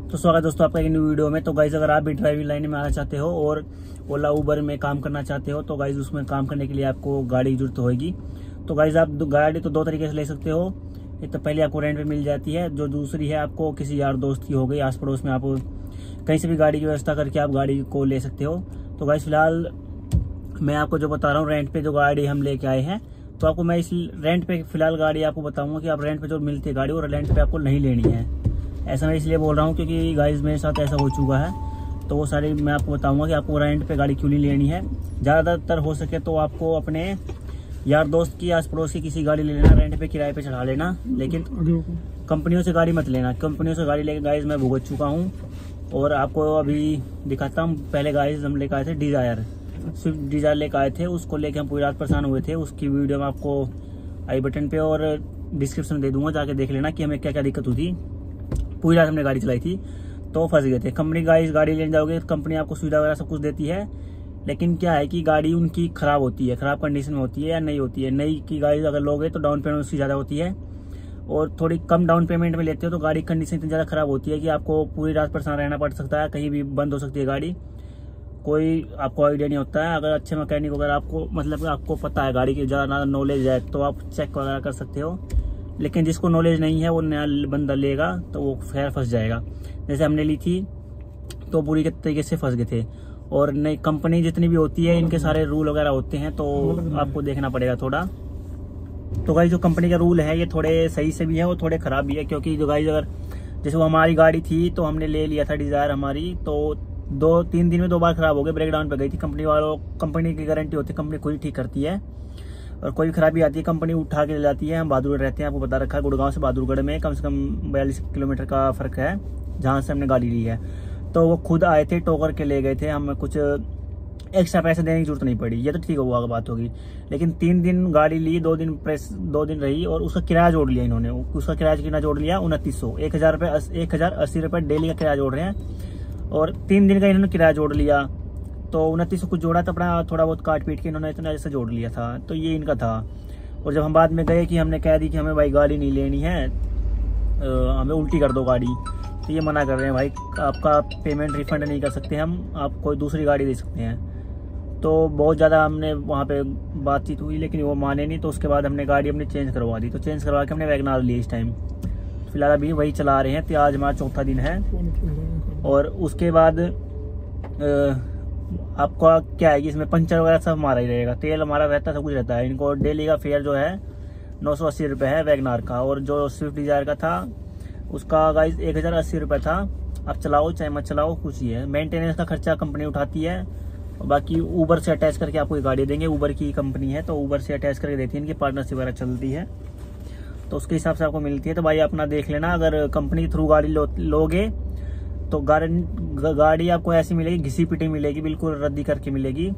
तो स्वागत है दोस्तों आपका एक न्यू वीडियो में। तो गाइज अगर आप भी ड्राइविंग लाइन में आना चाहते हो और ओला उबर में काम करना चाहते हो तो गाइज उसमें काम करने के लिए आपको गाड़ी की जरूरत होगी। तो गाइज आप गाड़ी तो दो तरीके से ले सकते हो। एक तो पहले आपको रेंट पे मिल जाती है, जो दूसरी है आपको किसी यार दोस्त की हो गई, आस पड़ोस में आप कहीं से भी गाड़ी की व्यवस्था करके आप गाड़ी को ले सकते हो। तो गाइज फिलहाल मैं आपको जो बता रहा हूँ, रेंट पे जो गाड़ी हम लेके आए हैं, तो आपको मैं इस रेंट पे फिलहाल गाड़ी आपको बताऊंगा कि आप रेंट पे जो मिलती है गाड़ी और रेंट पे आपको नहीं लेनी है। ऐसा मैं इसलिए बोल रहा हूँ क्योंकि गाइज मेरे साथ ऐसा हो चुका है, तो वो सारी मैं आपको बताऊंगा कि आपको रेंट पे गाड़ी क्यों नहीं लेनी है। ज़्यादातर हो सके तो आपको अपने यार दोस्त की, आस पड़ोस की किसी गाड़ी ले लेना, रेंट पे किराए पे चढ़ा लेना, लेकिन कंपनियों से गाड़ी मत लेना। कंपनियों से गाड़ी लेके गाइज मैं भुगत चुका हूँ और आपको अभी दिखाता हूँ। पहले गाइज हम लेकर आए थे डिज़ायर, स्विफ्ट डिज़ायर लेकर आए थे, उसको लेके हम पूरी रात परेशान हुए थे। उसकी वीडियो मैं आपको आई बटन पे और डिस्क्रिप्शन में दे दूंगा, जाके देख लेना कि हमें क्या क्या दिक्कत हुई थी। पूरी रात हमने गाड़ी चलाई थी तो फंस गए थे। कंपनी गाड़ी लेने जाओगे तो कंपनी आपको सुविधा वगैरह सब कुछ देती है, लेकिन क्या है कि गाड़ी उनकी खराब होती है, खराब कंडीशन में होती है या नहीं होती है। नई की गाड़ी अगर लोगे तो डाउन पेमेंट उसकी ज़्यादा होती है और थोड़ी कम डाउन पेमेंट में लेते हो तो गाड़ी कंडीशन इतनी ज़्यादा खराब होती है कि आपको पूरी रात परेशान रहना पड़ सकता है, कहीं भी बंद हो सकती है गाड़ी, कोई आपको आइडिया नहीं होता है। अगर अच्छे मैकेनिक वगैरह आपको मतलब आपको पता है गाड़ी की ज़्यादा नॉलेज है तो आप चेक वगैरह कर सकते हो, लेकिन जिसको नॉलेज नहीं है वो नया बंदा लेगा तो वो खैर फंस जाएगा। जैसे हमने ली थी तो पूरी के तरीके से फंस गए थे। और नई कंपनी जितनी भी होती है इनके सारे रूल वगैरह होते हैं, तो आपको देखना पड़ेगा थोड़ा। तो गाइस जो कंपनी का रूल है ये थोड़े सही से भी है और थोड़े खराब भी है, क्योंकि जो गाइस अगर जैसे वो हमारी गाड़ी थी तो हमने ले लिया था डिज़ायर हमारी, तो 2-3 दिन में 2 बार खराब हो गई, ब्रेकडाउन पे गई थी। कंपनी वालों, कंपनी की गारंटी होती है, कंपनी खुद ही ठीक करती है और कोई भी खराबी आती है कंपनी उठा के ले जाती है। हम बहादुरगढ़ रहते हैं, आपको बता रखा है, गुड़गांव से बहादुरगढ़ में कम से कम 42 किलोमीटर का फर्क है जहाँ से हमने गाड़ी ली है। तो वो खुद आए थे, टो करके ले गए थे, हमें कुछ एक्स्ट्रा पैसे देने की जरूरत नहीं पड़ी। ये तो ठीक हुआ बात होगी, लेकिन 3 दिन गाड़ी ली, 2 दिन रही और उसका किराया जोड़ लिया इन्होंने। उसका किराया कितना जोड़ लिया? 2900, 1080 रुपये डेली का किराया जोड़ रहे हैं और 3 दिन का इन्होंने किराया जोड़ लिया। तो 2900 कुछ जोड़ा था, अपना थोड़ा बहुत काट पीट के इन्होंने इतना ऐसा जोड़ लिया था। तो ये इनका था। और जब हम बाद में गए कि हमने कह दी कि हमें भाई गाड़ी नहीं लेनी है, हमें उल्टी कर दो गाड़ी, तो ये मना कर रहे हैं, भाई आपका पेमेंट रिफंड नहीं कर सकते हम, आप कोई दूसरी गाड़ी दे सकते हैं। तो बहुत ज़्यादा हमने वहाँ पे बातचीत हुई, लेकिन वो माने नहीं। तो उसके बाद हमने गाड़ी अपनी चेंज करवा दी। तो चेंज करवा के हमने वैगनार ली इस टाइम। फिलहाल अभी वही चला रहे हैं, तो आज हमारा 4था दिन है। और उसके बाद आपका क्या है कि इसमें पंचर वगैरह सब हमारा ही रहेगा, तेल हमारा रहता है, सब कुछ रहता है। इनको डेली का फेयर जो है 980 रुपये है वैगनार का, और जो स्विफ्ट डिज़ायर का था उसका गाइस 1080 रुपये था। आप चलाओ चाहे मत चलाओ, कुछ ही है। मेंटेनेंस का खर्चा कंपनी उठाती है और बाकी ऊबर से अटैच करके आपको गाड़ी देंगे। ऊबर की कंपनी है तो ऊबर से अटैच करके देती है, इनकी पार्टनरशिप वगैरह चलती है, तो उसके हिसाब से आपको मिलती है। तो भाई अपना देख लेना, अगर कंपनी के थ्रू गाड़ी लोगे तो गाड़ी आपको ऐसी मिलेगी, घिसी पिटी मिलेगी, बिल्कुल रद्दी करके मिलेगी,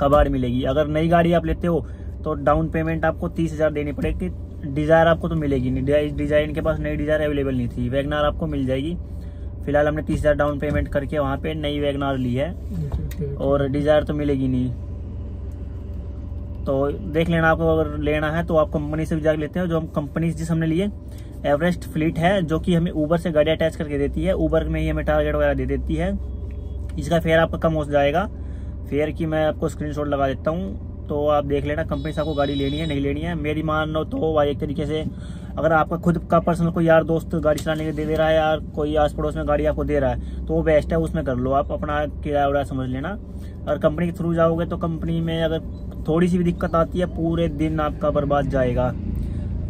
कबाड़ मिलेगी। अगर नई गाड़ी आप लेते हो तो डाउन पेमेंट आपको 30,000 देनी पड़ेगी। डिज़ायर आपको तो मिलेगी नहीं, डिज़ायर इनके पास नई डिज़ायर अवेलेबल नहीं थी। वैगनार आपको मिल जाएगी। फिलहाल हमने 30,000 डाउन पेमेंट करके वहाँ पे नई वैगनार ली है और डिज़ायर तो मिलेगी नहीं। तो देख लेना, आपको अगर लेना है तो आप कंपनी से भी जाकर लेते हैं। जो हम कंपनी जिस हमने लिए एवरेस्ट फ्लीट है, जो कि हमें ऊबर से गाड़ी अटैच करके देती है, ऊबर में ही हमें टारगेट वगैरह दे देती है। इसका फेयर आपका कम हो जाएगा। फेयर की मैं आपको स्क्रीनशॉट लगा देता हूँ, तो आप देख लेना कंपनी से आपको गाड़ी लेनी है नहीं लेनी है। मेरी मानो तो भाई एक तरीके से अगर आपका खुद का पर्सनल कोई यार दोस्त गाड़ी चलाने के दे रहा है, यार कोई आस पड़ोस में गाड़ी आपको दे रहा है, तो वो बेस्ट है, उसमें कर लो आप, अपना किराया वगैरह समझ लेना। अगर कंपनी के थ्रू जाओगे तो कंपनी में अगर थोड़ी सी भी दिक्कत आती है, पूरे दिन आपका बर्बाद जाएगा।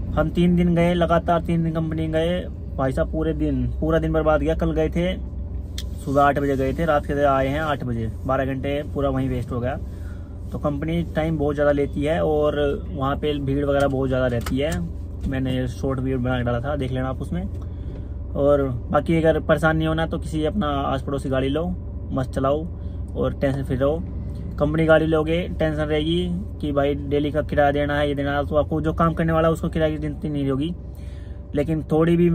हम 3 दिन गए लगातार, 3 दिन कंपनी गए भाई साहब, पूरा दिन बर्बाद गया। कल गए थे सुबह 8 बजे गए थे, रात के आए हैं 8 बजे, 12 घंटे पूरा वहीं वेस्ट हो गया। तो कंपनी टाइम बहुत ज़्यादा लेती है और वहाँ पे भीड़ वगैरह बहुत ज़्यादा रहती है। मैंने शॉर्ट वीडियो बना के डाला था, देख लेना आप उसमें। और बाकी अगर परेशान नहीं होना तो किसी अपना आस पड़ोसी गाड़ी लो, मस्त चलाओ और टेंशन फ्री रहो। कंपनी गाड़ी लोगे टेंशन रहेगी कि भाई डेली का किराया देना है, ये देना है, तो आपको जो काम करने वाला है उसको किराए की चिंता नहीं होगी। लेकिन थोड़ी भी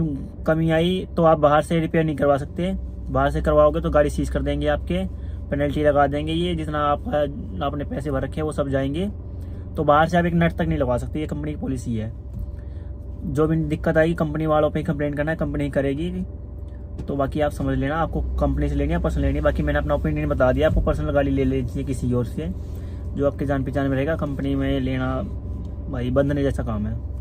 कमी आई तो आप बाहर से रिपेयर नहीं करवा सकते। बाहर से करवाओगे तो गाड़ी सीज कर देंगे, आपके पेनल्टी लगा देंगे। ये जितना आपने पैसे भर रखे हैं वो सब जाएंगे। तो बाहर से आप एक नट तक नहीं लगवा सकते, ये कंपनी की पॉलिसी है। जो भी दिक्कत आएगी कंपनी वालों पे कंप्लेंट करना है, कंपनी करेगी। तो बाकी आप समझ लेना, आपको कंपनी से लेनी है पर्सनल लेनी है। बाकी मैंने अपना ओपिनियन बता दिया, आपको पर्सनल गाड़ी ले लीजिए किसी और से जो आपके जान पहचान में रहेगा। कंपनी में लेना भाई बंधने जैसा काम है।